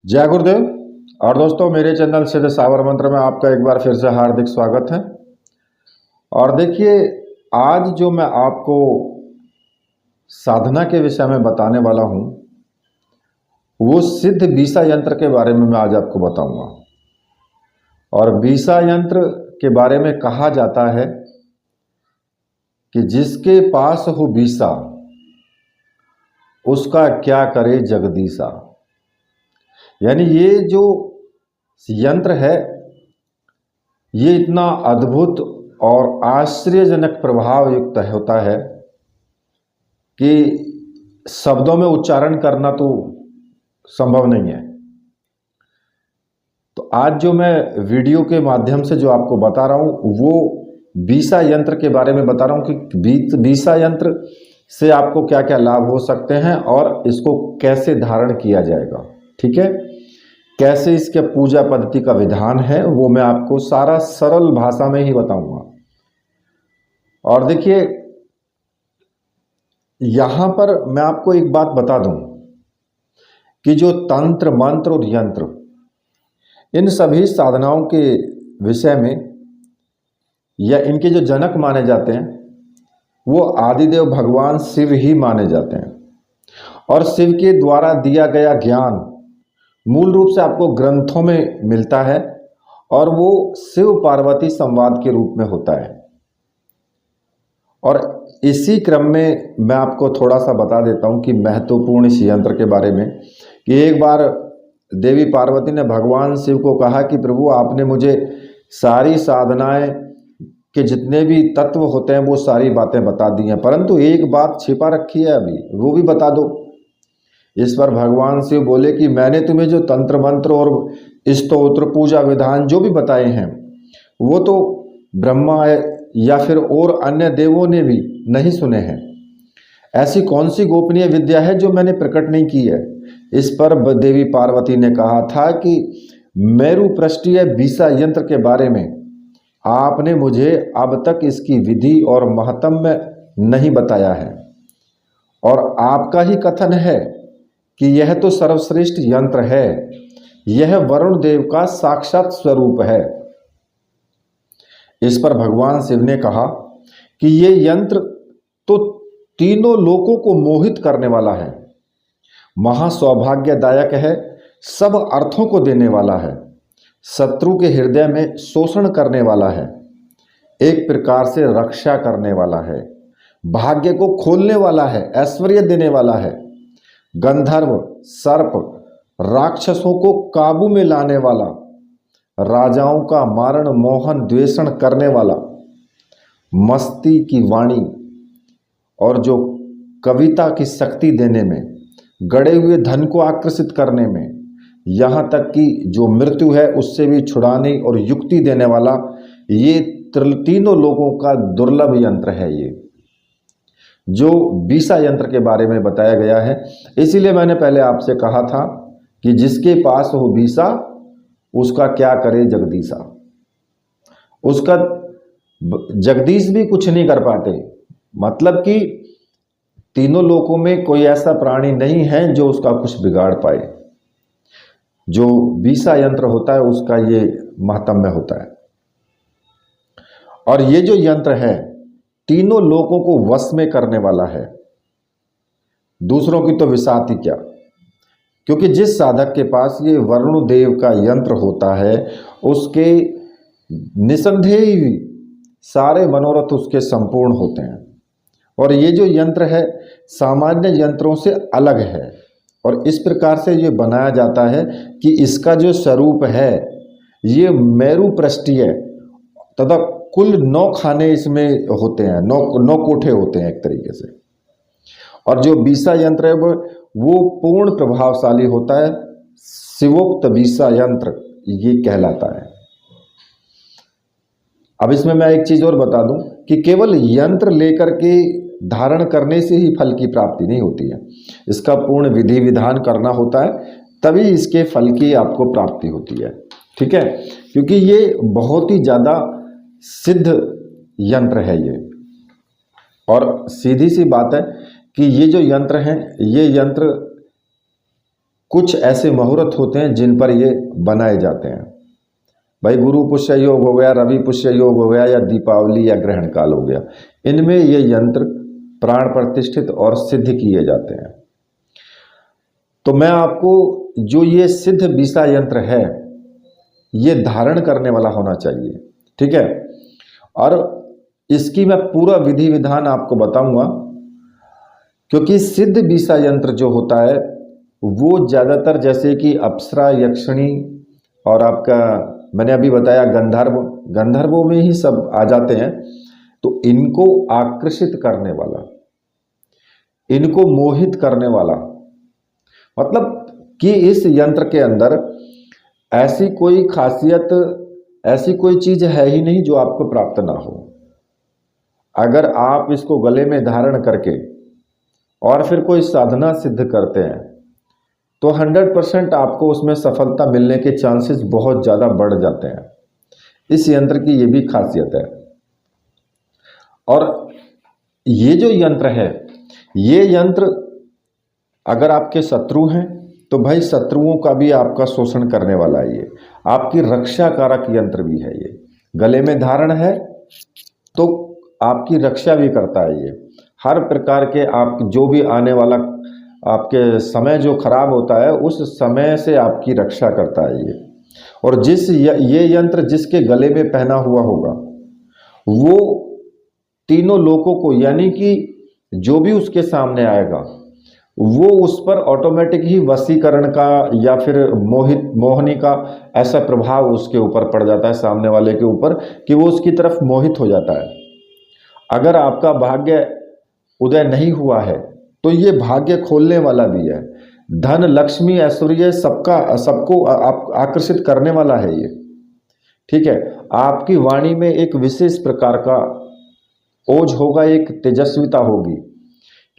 जय गुरुदेव। और दोस्तों, मेरे चैनल सिद्ध सावर मंत्र में आपका एक बार फिर से हार्दिक स्वागत है। और देखिए, आज जो मैं आपको साधना के विषय में बताने वाला हूँ वो सिद्ध बीसा यंत्र के बारे में मैं आज आपको बताऊंगा। और बीसा यंत्र के बारे में कहा जाता है कि जिसके पास हो बीसा उसका क्या करे जगदीसा। यानी ये जो यंत्र है ये इतना अद्भुत और आश्चर्यजनक प्रभाव युक्त होता है कि शब्दों में उच्चारण करना तो संभव नहीं है। तो आज जो मैं वीडियो के माध्यम से जो आपको बता रहा हूँ वो बीसा यंत्र के बारे में बता रहा हूँ कि बीसा यंत्र से आपको क्या क्या लाभ हो सकते हैं और इसको कैसे धारण किया जाएगा। ठीक है, कैसे इसके पूजा पद्धति का विधान है वो मैं आपको सारा सरल भाषा में ही बताऊंगा। और देखिए, यहां पर मैं आपको एक बात बता दूं कि जो तंत्र मंत्र और यंत्र इन सभी साधनाओं के विषय में या इनके जो जनक माने जाते हैं वो आदिदेव भगवान शिव ही माने जाते हैं। और शिव के द्वारा दिया गया ज्ञान मूल रूप से आपको ग्रंथों में मिलता है और वो शिव पार्वती संवाद के रूप में होता है। और इसी क्रम में मैं आपको थोड़ा सा बता देता हूं कि महत्वपूर्ण इस यंत्र के बारे में कि एक बार देवी पार्वती ने भगवान शिव को कहा कि प्रभु, आपने मुझे सारी साधनाएं के जितने भी तत्व होते हैं वो सारी बातें बता दी हैं, परंतु एक बात छिपा रखी है अभी, वो भी बता दो। इस पर भगवान शिव बोले कि मैंने तुम्हें जो तंत्र मंत्र और स्तोत्र पूजा विधान जो भी बताए हैं वो तो ब्रह्मा या फिर और अन्य देवों ने भी नहीं सुने हैं। ऐसी कौन सी गोपनीय विद्या है जो मैंने प्रकट नहीं की है। इस पर देवी पार्वती ने कहा था कि मेरु पृष्ठीय बीसा यंत्र के बारे में आपने मुझे अब तक इसकी विधि और महत्व नहीं बताया है, और आपका ही कथन है कि यह तो सर्वश्रेष्ठ यंत्र है, यह वरुण देव का साक्षात स्वरूप है। इस पर भगवान शिव ने कहा कि यह यंत्र तो तीनों लोकों को मोहित करने वाला है, महासौभाग्यदायक है, सब अर्थों को देने वाला है, शत्रु के हृदय में शोषण करने वाला है, एक प्रकार से रक्षा करने वाला है, भाग्य को खोलने वाला है, ऐश्वर्य देने वाला है, गंधर्व सर्प राक्षसों को काबू में लाने वाला, राजाओं का मारण मोहन द्वेषण करने वाला, मस्ती की वाणी और जो कविता की शक्ति देने में, गड़े हुए धन को आकर्षित करने में, यहाँ तक कि जो मृत्यु है उससे भी छुड़ाने और युक्ति देने वाला, ये तीनों लोगों का दुर्लभ यंत्र है ये जो बीसा यंत्र के बारे में बताया गया है। इसीलिए मैंने पहले आपसे कहा था कि जिसके पास हो बीसा उसका क्या करे जगदीसा। उसका जगदीश भी कुछ नहीं कर पाते, मतलब कि तीनों लोकों में कोई ऐसा प्राणी नहीं है जो उसका कुछ बिगाड़ पाए। जो बीसा यंत्र होता है उसका ये महत्व होता है। और ये जो यंत्र है तीनों लोगों को वश में करने वाला है, दूसरों की तो विसात ही क्या। क्योंकि जिस साधक के पास ये वरुण देव का यंत्र होता है उसके निसंदेह ही सारे मनोरथ उसके संपूर्ण होते हैं। और ये जो यंत्र है सामान्य यंत्रों से अलग है, और इस प्रकार से ये बनाया जाता है कि इसका जो स्वरूप है ये मेरु पृष्ठीय तथा कुल 9 खाने इसमें होते हैं, 9 कोठे होते हैं एक तरीके से। और जो बीसा यंत्र है वो पूर्ण प्रभावशाली होता है, शिवोक्त बीसा यंत्र ये कहलाता है। अब इसमें मैं एक चीज और बता दूं कि केवल यंत्र लेकर के धारण करने से ही फल की प्राप्ति नहीं होती है, इसका पूर्ण विधि विधान करना होता है, तभी इसके फल की आपको प्राप्ति होती है। ठीक है, क्योंकि ये बहुत ही ज़्यादा सिद्ध यंत्र है ये। और सीधी सी बात है कि ये जो यंत्र हैं ये यंत्र कुछ ऐसे मुहूर्त होते हैं जिन पर ये बनाए जाते हैं। भाई गुरु पुष्य योग हो गया, रवि पुष्य योग हो गया, या दीपावली या ग्रहण काल हो गया, इनमें ये यंत्र प्राण प्रतिष्ठित और सिद्ध किए जाते हैं। तो मैं आपको जो ये सिद्ध बीसा यंत्र है ये धारण करने वाला होना चाहिए, ठीक है। और इसकी मैं पूरा विधि विधान आपको बताऊंगा, क्योंकि सिद्ध बीसा यंत्र जो होता है वो ज़्यादातर जैसे कि अप्सरा, यक्षिणी और आपका मैंने अभी बताया गंधर्वों में ही सब आ जाते हैं। तो इनको आकर्षित करने वाला, इनको मोहित करने वाला, मतलब कि इस यंत्र के अंदर ऐसी कोई खासियत, ऐसी कोई चीज है ही नहीं जो आपको प्राप्त ना हो। अगर आप इसको गले में धारण करके और फिर कोई साधना सिद्ध करते हैं तो 100% आपको उसमें सफलता मिलने के चांसेस बहुत ज़्यादा बढ़ जाते हैं। इस यंत्र की ये भी खासियत है। और ये जो यंत्र है, ये यंत्र अगर आपके शत्रु हैं तो भाई शत्रुओं का भी आपका शोषण करने वाला है। ये आपकी रक्षा कारक यंत्र भी है। ये गले में धारण है तो आपकी रक्षा भी करता है। ये हर प्रकार के आप जो भी आने वाला आपके समय जो खराब होता है उस समय से आपकी रक्षा करता है ये। और ये यंत्र जिसके गले में पहना हुआ होगा वो तीनों लोगों को, यानी कि जो भी उसके सामने आएगा वो उस पर ऑटोमेटिक ही वशीकरण का या फिर मोहनी का ऐसा प्रभाव उसके ऊपर पड़ जाता है, सामने वाले के ऊपर, कि वो उसकी तरफ मोहित हो जाता है। अगर आपका भाग्य उदय नहीं हुआ है तो ये भाग्य खोलने वाला भी है। धन, लक्ष्मी, ऐश्वर्य सबको आकर्षित करने वाला है ये, ठीक है। आपकी वाणी में एक विशेष प्रकार का ओज होगा, एक तेजस्विता होगी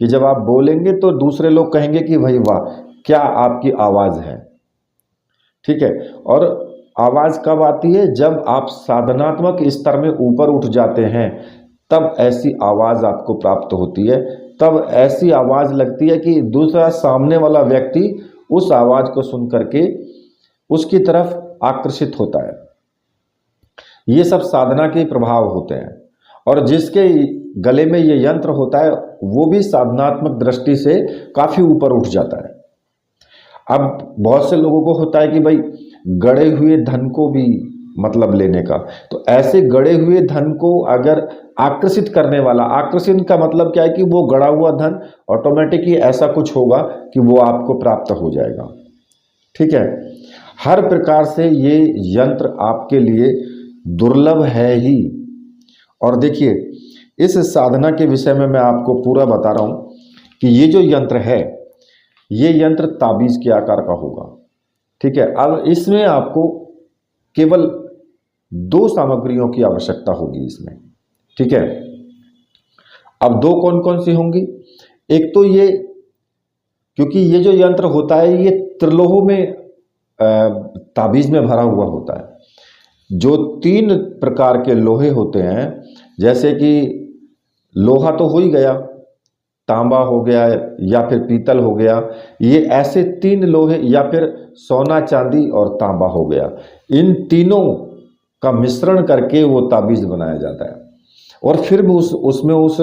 कि जब आप बोलेंगे तो दूसरे लोग कहेंगे कि भाई वाह क्या आपकी आवाज़ है, ठीक है। और आवाज़ कब आती है? जब आप साधनात्मक स्तर में ऊपर उठ जाते हैं तब ऐसी आवाज़ आपको प्राप्त होती है। तब ऐसी आवाज़ लगती है कि दूसरा सामने वाला व्यक्ति उस आवाज़ को सुन करके उसकी तरफ आकर्षित होता है। ये सब साधना के प्रभाव होते हैं। और जिसके गले में ये यंत्र होता है वो भी साधनात्मक दृष्टि से काफ़ी ऊपर उठ जाता है। अब बहुत से लोगों को होता है कि भाई गड़े हुए धन को भी मतलब लेने का, तो ऐसे गड़े हुए धन को अगर आकर्षित करने वाला, आकर्षण का मतलब क्या है कि वो गड़ा हुआ धन ऑटोमेटिकली ऐसा कुछ होगा कि वो आपको प्राप्त हो जाएगा, ठीक है। हर प्रकार से ये यंत्र आपके लिए दुर्लभ है ही। और देखिए इस साधना के विषय में मैं आपको पूरा बता रहा हूँ कि ये जो यंत्र है ये यंत्र ताबीज़ के आकार का होगा, ठीक है। अब इसमें आपको केवल 2 सामग्रियों की आवश्यकता होगी इसमें, ठीक है। अब 2 कौन कौन सी होंगी? एक तो ये, क्योंकि ये जो यंत्र होता है ये त्रिलोह में ताबीज़ में भरा हुआ होता है। जो 3 प्रकार के लोहे होते हैं, जैसे कि लोहा तो हो ही गया, तांबा हो गया या फिर पीतल हो गया, ये ऐसे 3 लोहे, या फिर सोना, चांदी और तांबा हो गया, इन तीनों का मिश्रण करके वो ताबीज़ बनाया जाता है। और फिर भी उसमें उस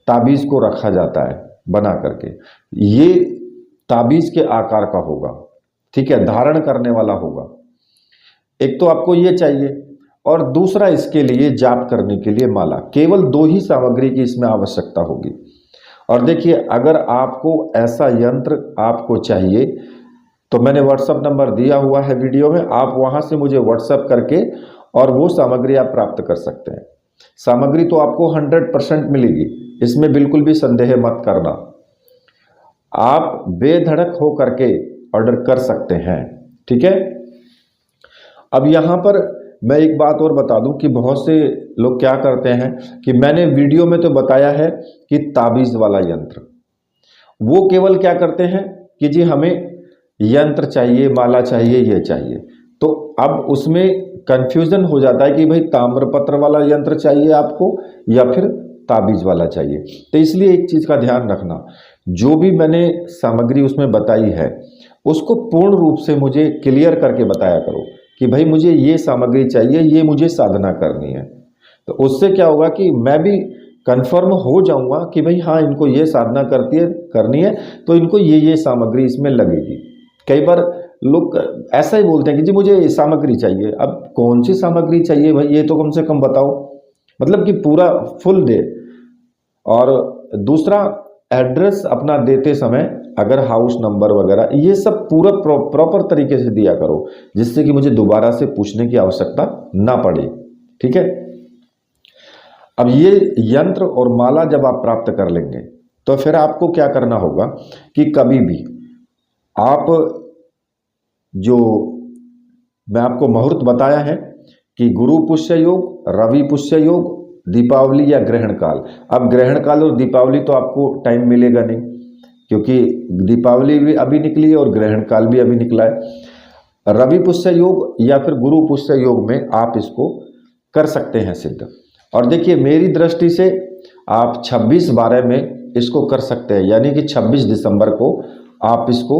ताबीज़ को रखा जाता है बना करके। ये ताबीज़ के आकार का होगा, ठीक है, धारण करने वाला होगा। एक तो आपको ये चाहिए, और दूसरा इसके लिए जाप करने के लिए माला। केवल 2 ही सामग्री की इसमें आवश्यकता होगी। और देखिए अगर आपको ऐसा यंत्र आपको चाहिए तो मैंने व्हाट्सएप नंबर दिया हुआ है वीडियो में, आप वहां से मुझे व्हाट्सएप करके और वो सामग्री आप प्राप्त कर सकते हैं। सामग्री तो आपको 100% मिलेगी, इसमें बिल्कुल भी संदेह मत करना। आप बेधड़क हो करके ऑर्डर कर सकते हैं, ठीक है। अब यहाँ पर मैं एक बात और बता दूं कि बहुत से लोग क्या करते हैं कि मैंने वीडियो में तो बताया है कि ताबीज़ वाला यंत्र, वो केवल क्या करते हैं कि जी हमें यंत्र चाहिए, माला चाहिए, ये चाहिए। तो अब उसमें कंफ्यूजन हो जाता है कि भाई ताम्रपत्र वाला यंत्र चाहिए आपको या फिर ताबीज़ वाला चाहिए। तो इसलिए एक चीज़ का ध्यान रखना, जो भी मैंने सामग्री उसमें बताई है उसको पूर्ण रूप से मुझे क्लियर करके बताया करो कि भाई मुझे ये सामग्री चाहिए, ये मुझे साधना करनी है। तो उससे क्या होगा कि मैं भी कंफर्म हो जाऊंगा कि भाई हाँ, इनको ये साधना करनी है, तो इनको ये सामग्री इसमें लगेगी। कई बार लोग ऐसा ही बोलते हैं कि जी मुझे सामग्री चाहिए। अब कौन सी सामग्री चाहिए भाई, ये तो कम से कम बताओ, मतलब कि पूरा फुल दे। और दूसरा, एड्रेस अपना देते समय अगर हाउस नंबर वगैरह ये सब पूरा प्रॉपर तरीके से दिया करो, जिससे कि मुझे दोबारा से पूछने की आवश्यकता ना पड़े। ठीक है। अब ये यंत्र और माला जब आप प्राप्त कर लेंगे तो फिर आपको क्या करना होगा कि कभी भी आप जो मैं आपको मुहूर्त बताया है कि गुरु पुष्य योग, रवि पुष्य योग, दीपावली या ग्रहण काल। अब ग्रहण काल और दीपावली तो आपको टाइम मिलेगा नहीं, क्योंकि दीपावली भी अभी निकली है और ग्रहण काल भी अभी निकला है। रवि पुष्य योग या फिर गुरु पुष्य योग में आप इसको कर सकते हैं सिद्ध। और देखिए मेरी दृष्टि से आप 26/12 में इसको कर सकते हैं, यानी कि 26 दिसंबर को आप इसको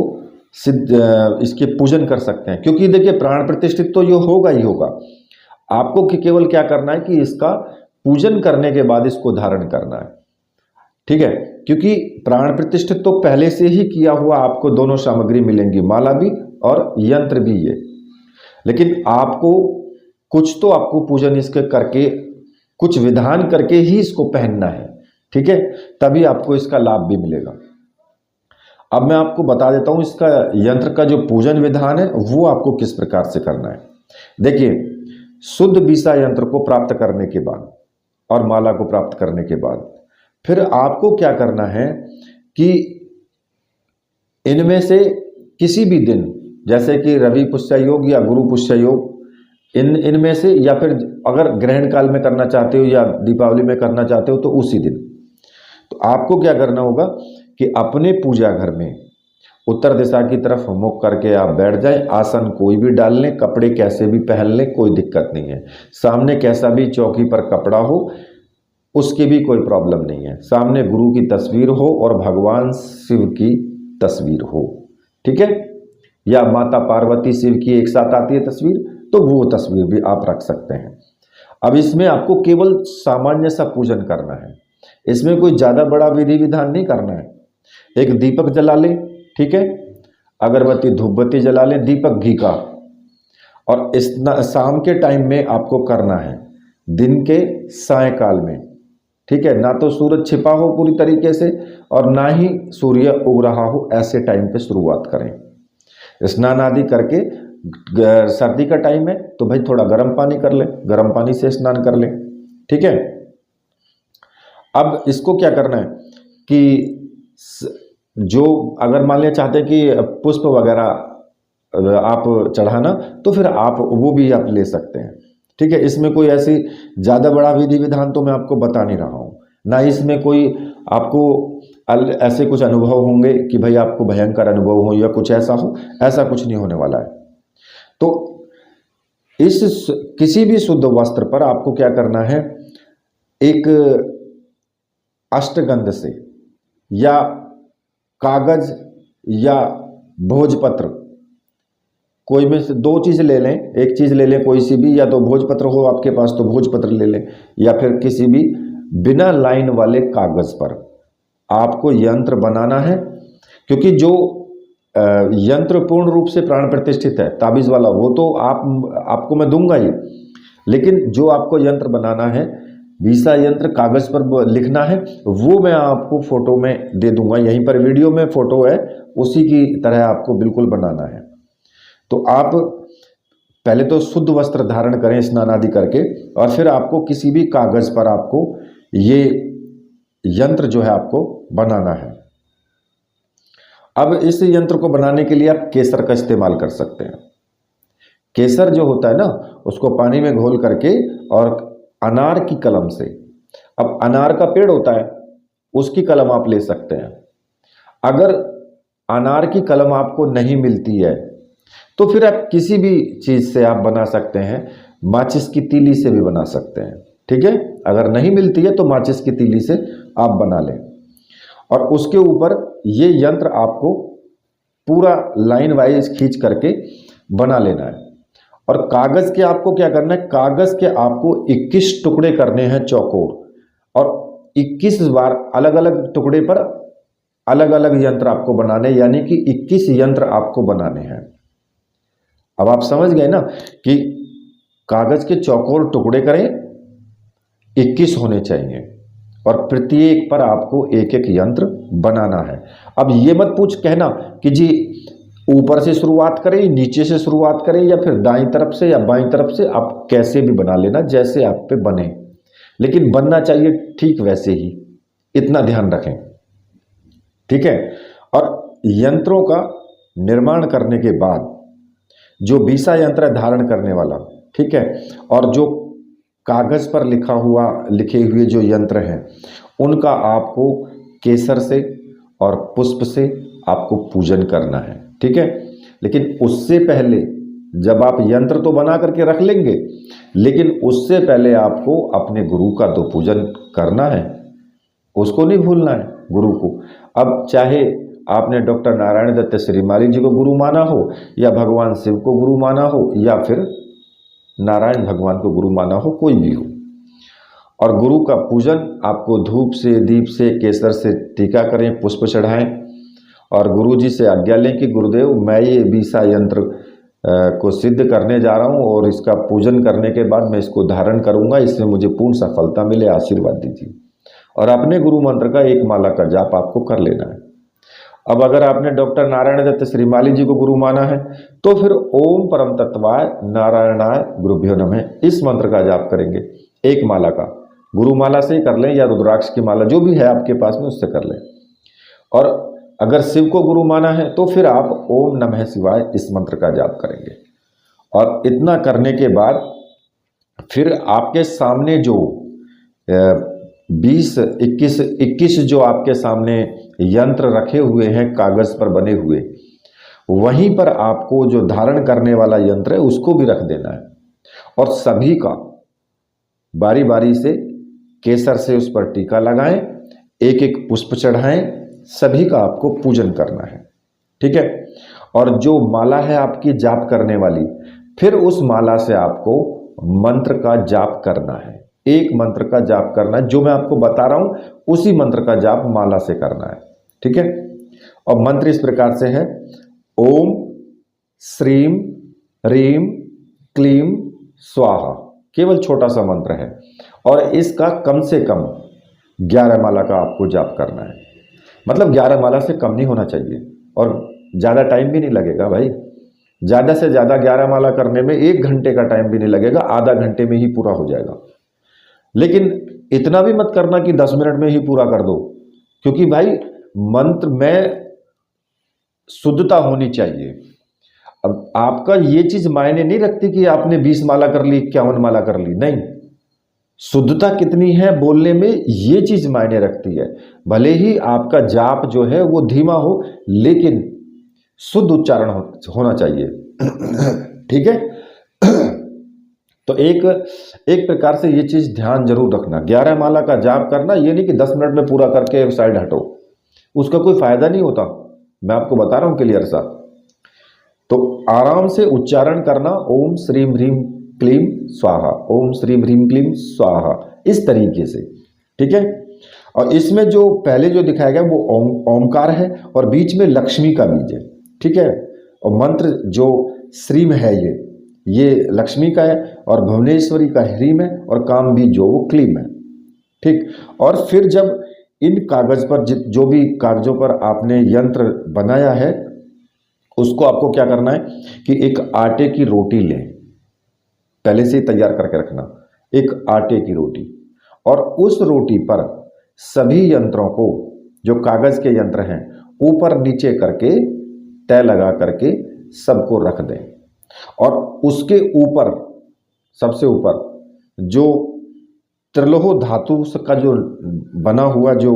सिद्ध इसके पूजन कर सकते हैं। क्योंकि देखिए प्राण प्रतिष्ठित तो ये होगा ही होगा, आपको केवल क्या करना है कि इसका पूजन करने के बाद इसको धारण करना है। ठीक है, क्योंकि प्राण प्रतिष्ठित तो पहले से ही किया हुआ आपको दोनों सामग्री मिलेंगी, माला भी और यंत्र भी ये। लेकिन आपको कुछ तो आपको पूजन इसके करके, कुछ विधान करके ही इसको पहनना है। ठीक है, तभी आपको इसका लाभ भी मिलेगा। अब मैं आपको बता देता हूं इसका यंत्र का जो पूजन विधान है वो आपको किस प्रकार से करना है। देखिए, शुद्ध बीसा यंत्र को प्राप्त करने के बाद और माला को प्राप्त करने के बाद फिर आपको क्या करना है कि इनमें से किसी भी दिन, जैसे कि रवि पुष्य योग या गुरु पुष्य योग, इनमें से, या फिर अगर ग्रहण काल में करना चाहते हो या दीपावली में करना चाहते हो तो उसी दिन। तो आपको क्या करना होगा कि अपने पूजा घर में उत्तर दिशा की तरफ मुख करके आप बैठ जाएं। आसन कोई भी डाल लें, कपड़े कैसे भी पहन लें, कोई दिक्कत नहीं है। सामने कैसा भी चौकी पर कपड़ा हो उसकी भी कोई प्रॉब्लम नहीं है। सामने गुरु की तस्वीर हो और भगवान शिव की तस्वीर हो। ठीक है, या माता पार्वती शिव की एक साथ आती है तस्वीर, तो वो तस्वीर भी आप रख सकते हैं। अब इसमें आपको केवल सामान्य सा पूजन करना है, इसमें कोई ज़्यादा बड़ा विधि विधान नहीं करना है। एक दीपक जला लें, ठीक है, अगरबत्ती धूपबत्ती जला लें, दीपक घी का। और इस शाम के टाइम में आपको करना है, दिन के सायकाल में। ठीक है, ना तो सूरज छिपा हो पूरी तरीके से और ना ही सूर्य उग रहा हो, ऐसे टाइम पे शुरुआत करें। स्नान आदि करके, सर्दी का टाइम है तो भाई थोड़ा गर्म पानी कर लें, गर्म पानी से स्नान कर लें। ठीक है, अब इसको क्या करना है कि जो अगर मान लिया चाहते हैं कि पुष्प वगैरह आप चढ़ाना, तो फिर आप वो भी आप ले सकते हैं। ठीक है, इसमें कोई ऐसी ज़्यादा बड़ा विधि विधान तो मैं आपको बता नहीं रहा हूँ, ना इसमें कोई आपको ऐसे कुछ अनुभव होंगे कि भाई आपको भयंकर अनुभव हो या कुछ ऐसा हो, ऐसा कुछ नहीं होने वाला है। तो इस किसी भी शुद्ध वस्त्र पर आपको क्या करना है, एक अष्टगंध से या कागज या भोजपत्र, कोई में से दो चीज़ ले लें, एक चीज़ ले लें कोई सी भी, या तो भोजपत्र हो आपके पास तो भोजपत्र ले लें, या फिर किसी भी बिना लाइन वाले कागज पर आपको यंत्र बनाना है। क्योंकि जो यंत्र पूर्ण रूप से प्राण प्रतिष्ठित है ताबीज वाला, वो तो आपको मैं दूंगा ही, लेकिन जो आपको यंत्र बनाना है, बीसा यंत्र कागज पर लिखना है, वो मैं आपको फोटो में दे दूंगा। यहीं पर वीडियो में फोटो है, उसी की तरह आपको बिल्कुल बनाना है। तो आप पहले तो शुद्ध वस्त्र धारण करें स्नान आदि करके, और फिर आपको किसी भी कागज पर आपको ये यंत्र जो है आपको बनाना है। अब इस यंत्र को बनाने के लिए आप केसर का इस्तेमाल कर सकते हैं। केसर जो होता है ना, उसको पानी में घोल करके और अनार की कलम से, अब अनार का पेड़ होता है उसकी कलम आप ले सकते हैं। अगर अनार की कलम आपको नहीं मिलती है तो फिर आप किसी भी चीज़ से आप बना सकते हैं, माचिस की तीली से भी बना सकते हैं। ठीक है, अगर नहीं मिलती है तो माचिस की तीली से आप बना लें, और उसके ऊपर ये यंत्र आपको पूरा लाइन वाइज खींच करके बना लेना है। और कागज़ के आपको क्या करना है, कागज़ के आपको 21 टुकड़े करने हैं चौकोर, और 21 बार अलग अलग टुकड़े पर अलग अलग यंत्र आपको बनाने, यानी कि 21 यंत्र आपको बनाने हैं। अब आप समझ गए ना कि कागज़ के चौकोर टुकड़े करें, 21 होने चाहिए, और प्रत्येक पर आपको एक एक यंत्र बनाना है। अब ये मत पूछ कहना कि जी ऊपर से शुरुआत करें, नीचे से शुरुआत करें, या फिर दाईं तरफ से या बाईं तरफ से, आप कैसे भी बना लेना जैसे आप पे बने, लेकिन बनना चाहिए ठीक वैसे ही, इतना ध्यान रखें, ठीक है। और यंत्रों का निर्माण करने के बाद जो बीसा यंत्र है धारण करने वाला, ठीक है, और जो कागज पर लिखे हुए जो यंत्र हैं उनका आपको केसर से और पुष्प से आपको पूजन करना है, ठीक है। लेकिन उससे पहले जब आप यंत्र तो बना करके रख लेंगे, लेकिन उससे पहले आपको अपने गुरु का तो पूजन करना है, उसको नहीं भूलना है गुरु को। अब चाहे आपने डॉक्टर नारायण दत्त श्रीमाली जी को गुरु माना हो, या भगवान शिव को गुरु माना हो, या फिर नारायण भगवान को गुरु माना हो, कोई भी हो, और गुरु का पूजन आपको धूप से, दीप से, केसर से टीका करें, पुष्प चढ़ाएं, और गुरु जी से आज्ञा लें कि गुरुदेव मैं ये बीसा यंत्र को सिद्ध करने जा रहा हूँ, और इसका पूजन करने के बाद मैं इसको धारण करूँगा, इसमें मुझे पूर्ण सफलता मिले, आशीर्वाद दीजिए। और अपने गुरु मंत्र का एक माला का जाप आपको कर लेना है। अब अगर आपने डॉक्टर नारायण दत्त श्रीमाली जी को गुरु माना है तो फिर ओम परम तत्वाय नारायणाय गुरुभ्यो नमः इस मंत्र का जाप करेंगे, एक माला का, गुरु माला से ही कर लें या रुद्राक्ष की माला जो भी है आपके पास में उससे कर लें। और अगर शिव को गुरु माना है तो फिर आप ओम नमः शिवाय इस मंत्र का जाप करेंगे। और इतना करने के बाद फिर आपके सामने जो 21 जो आपके सामने यंत्र रखे हुए हैं कागज पर बने हुए, वहीं पर आपको जो धारण करने वाला यंत्र है उसको भी रख देना है, और सभी का बारी बारी से केसर से उस पर टीका लगाएं, एक एक पुष्प चढ़ाएं, सभी का आपको पूजन करना है, ठीक है। और जो माला है आपकी जाप करने वाली, फिर उस माला से आपको मंत्र का जाप करना है, एक मंत्र का जाप करना है, जो मैं आपको बता रहा हूं उसी मंत्र का जाप माला से करना है, ठीक है। और मंत्र इस प्रकार से है, ओम श्रीम रीम क्लीम स्वाहा, केवल छोटा सा मंत्र है, और इसका कम से कम 11 माला का आपको जाप करना है। मतलब 11 माला से कम नहीं होना चाहिए, और ज़्यादा टाइम भी नहीं लगेगा भाई, ज़्यादा से ज़्यादा 11 माला करने में 1 घंटे का टाइम भी नहीं लगेगा, आधा घंटे में ही पूरा हो जाएगा। लेकिन इतना भी मत करना कि 10 मिनट में ही पूरा कर दो, क्योंकि भाई मंत्र में शुद्धता होनी चाहिए। अब आपका ये चीज मायने नहीं रखती कि आपने 20 माला कर ली, 51 माला कर ली, नहीं, शुद्धता कितनी है बोलने में ये चीज मायने रखती है। भले ही आपका जाप जो है वो धीमा हो, लेकिन शुद्ध उच्चारण होना चाहिए, ठीक है। तो एक प्रकार से ये चीज ध्यान जरूर रखना, 11 माला का जाप करना, ये नहीं कि 10 मिनट में पूरा करके साइड हटो, उसका कोई फायदा नहीं होता, मैं आपको बता रहा हूं क्लियर सा। तो आराम से उच्चारण करना, ओम श्रीम ह्रीम क्लीम स्वाहा, ओम श्रीम ह्रीम क्लीम स्वाहा, इस तरीके से, ठीक है। और इसमें जो पहले जो दिखाया गया वो ओमकार है, और बीच में लक्ष्मी का बीज है, ठीक है। और मंत्र जो श्रीम है ये लक्ष्मी का है, और भुवनेश्वरी का ह्रीम है, और काम बीज जो वो क्लीम है, ठीक। और फिर जब इन कागज पर जो भी कागजों पर आपने यंत्र बनाया है उसको आपको क्या करना है कि एक आटे की रोटी लें, पहले से ही तैयार करके रखना, एक आटे की रोटी, और उस रोटी पर सभी यंत्रों को, जो कागज के यंत्र हैं, ऊपर नीचे करके तय लगा करके सबको रख दें। और उसके ऊपर, सबसे ऊपर जो त्रिलोह धातु का जो बना हुआ जो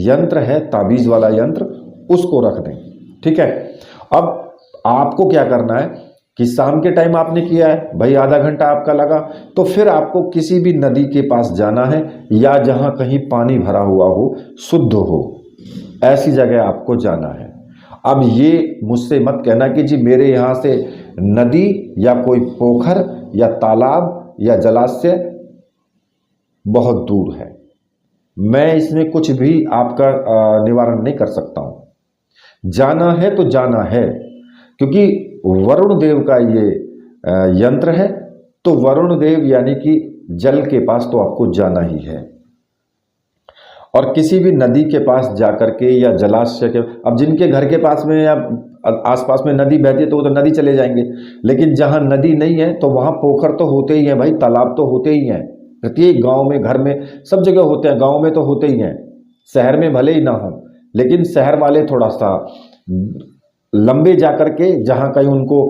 यंत्र है, ताबीज वाला यंत्र, उसको रख दें, ठीक है। अब आपको क्या करना है कि शाम के टाइम आपने किया है भाई, आधा घंटा आपका लगा, तो फिर आपको किसी भी नदी के पास जाना है, या जहां कहीं पानी भरा हुआ हो, शुद्ध हो, ऐसी जगह आपको जाना है। अब ये मुझसे मत कहना कि जी मेरे यहाँ से नदी या कोई पोखर या तालाब या जलाशय बहुत दूर है, मैं इसमें कुछ भी आपका निवारण नहीं कर सकता हूँ। जाना है तो जाना है, क्योंकि वरुण देव का ये यंत्र है, तो वरुण देव यानी कि जल के पास तो आपको जाना ही है। और किसी भी नदी के पास जाकर के या जलाशय के, अब जिनके घर के पास में या आसपास में नदी बहती है तो वो तो नदी चले जाएंगे, लेकिन जहाँ नदी नहीं है तो वहाँ पोखर तो होते ही हैं भाई, तालाब तो होते ही हैं। प्रत्येक गांव में, घर में, सब जगह होते हैं, गांव में तो होते ही हैं, शहर में भले ही ना हो, लेकिन शहर वाले थोड़ा सा लंबे जा करके जहाँ कहीं उनको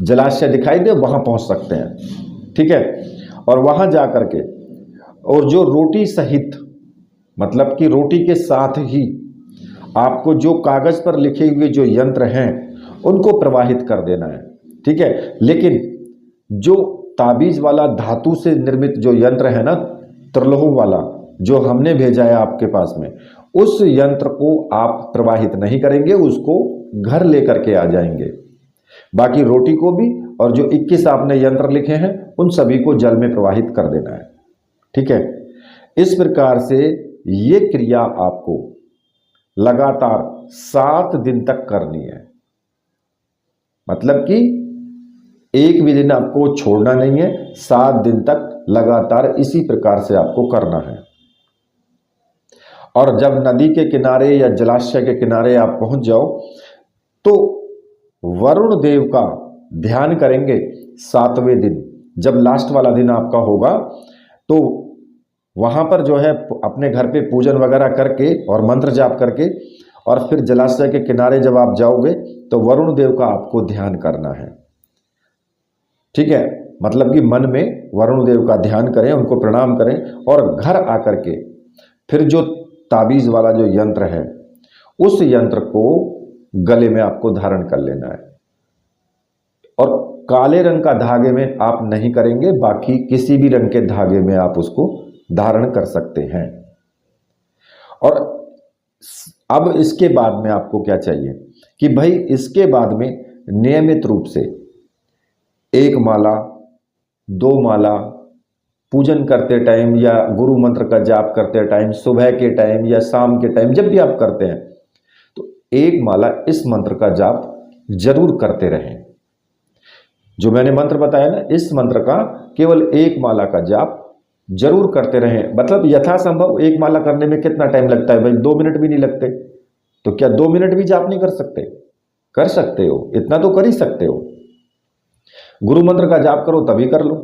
जलाशय दिखाई दे वहाँ पहुँच सकते हैं, ठीक है। और वहाँ जा करके, और जो रोटी सहित, मतलब कि रोटी के साथ ही आपको जो कागज पर लिखे हुए जो यंत्र हैं उनको प्रवाहित कर देना है, ठीक है। लेकिन जो ताबीज वाला धातु से निर्मित जो यंत्र है ना, त्रिलोह वाला, जो हमने भेजा है आपके पास में, उस यंत्र को आप प्रवाहित नहीं करेंगे, उसको घर लेकर के आ जाएंगे। बाकी रोटी को भी और जो 21 आपने यंत्र लिखे हैं उन सभी को जल में प्रवाहित कर देना है, ठीक है। इस प्रकार से ये क्रिया आपको लगातार 7 दिन तक करनी है, मतलब कि एक भी दिन आपको छोड़ना नहीं है, 7 दिन तक लगातार इसी प्रकार से आपको करना है। और जब नदी के किनारे या जलाशय के किनारे आप पहुंच जाओ तो वरुण देव का ध्यान करेंगे 7वें दिन। जब लास्ट वाला दिन आपका होगा तो वहाँ पर जो है अपने घर पे पूजन वगैरह करके और मंत्र जाप करके, और फिर जलाशय के किनारे जब आप जाओगे तो वरुण देव का आपको ध्यान करना है, ठीक है। मतलब कि मन में वरुण देव का ध्यान करें, उनको प्रणाम करें, और घर आकर के फिर जो ताबीज वाला जो यंत्र है उस यंत्र को गले में आपको धारण कर लेना है। और काले रंग का धागे में आप नहीं करेंगे, बाकी किसी भी रंग के धागे में आप उसको धारण कर सकते हैं। और अब इसके बाद में आपको क्या चाहिए कि भाई इसके बाद में नियमित रूप से 1 माला 2 माला पूजन करते टाइम या गुरु मंत्र का जाप करते टाइम, सुबह के टाइम या शाम के टाइम, जब भी आप करते हैं तो 1 माला इस मंत्र का जाप जरूर करते रहें। जो मैंने मंत्र बताया ना, इस मंत्र का केवल 1 माला का जाप जरूर करते रहें। मतलब यथासंभव 1 माला करने में कितना टाइम लगता है भाई? 2 मिनट भी नहीं लगते। तो क्या 2 मिनट भी जाप नहीं कर सकते? कर सकते हो, इतना तो कर ही सकते हो। गुरु मंत्र का जाप करो तभी कर लो,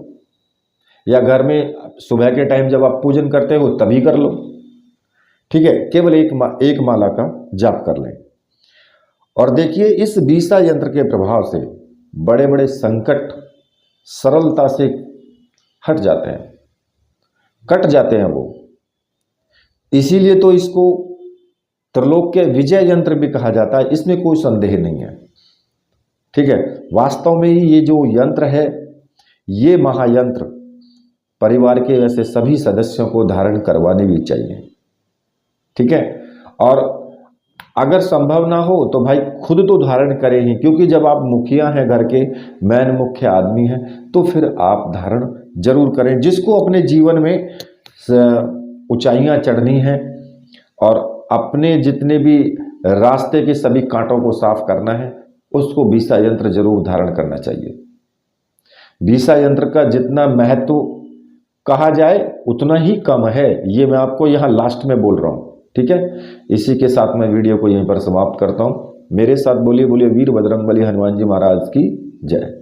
या घर में सुबह के टाइम जब आप पूजन करते हो तभी कर लो, ठीक है। केवल एक माला का जाप कर लें। और देखिए इस बीसा यंत्र के प्रभाव से बड़े बड़े संकट सरलता से हट जाते हैं, कट जाते हैं वो। इसीलिए तो इसको त्रिलोक के विजय यंत्र भी कहा जाता है, इसमें कोई संदेह नहीं है, ठीक है। वास्तव में ही ये जो यंत्र है, ये महायंत्र परिवार के वैसे सभी सदस्यों को धारण करवाने भी चाहिए, ठीक है। और अगर संभव ना हो तो भाई खुद तो धारण करें ही, क्योंकि जब आप मुखिया हैं, घर के मेन मुख्य आदमी हैं, तो फिर आप धारण जरूर करें। जिसको अपने जीवन में ऊंचाइयां चढ़नी हैं और अपने जितने भी रास्ते के सभी कांटों को साफ करना है, उसको बीसा यंत्र जरूर धारण करना चाहिए। बीसा यंत्र का जितना महत्व कहा जाए उतना ही कम है, ये मैं आपको यहाँ लास्ट में बोल रहा हूँ, ठीक है। इसी के साथ मैं वीडियो को यहीं पर समाप्त करता हूँ। मेरे साथ बोलिए बोलिए वीर बजरंगबली हनुमान जी महाराज की जय।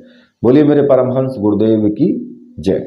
बोलिए मेरे परमहंस गुरुदेव की जय।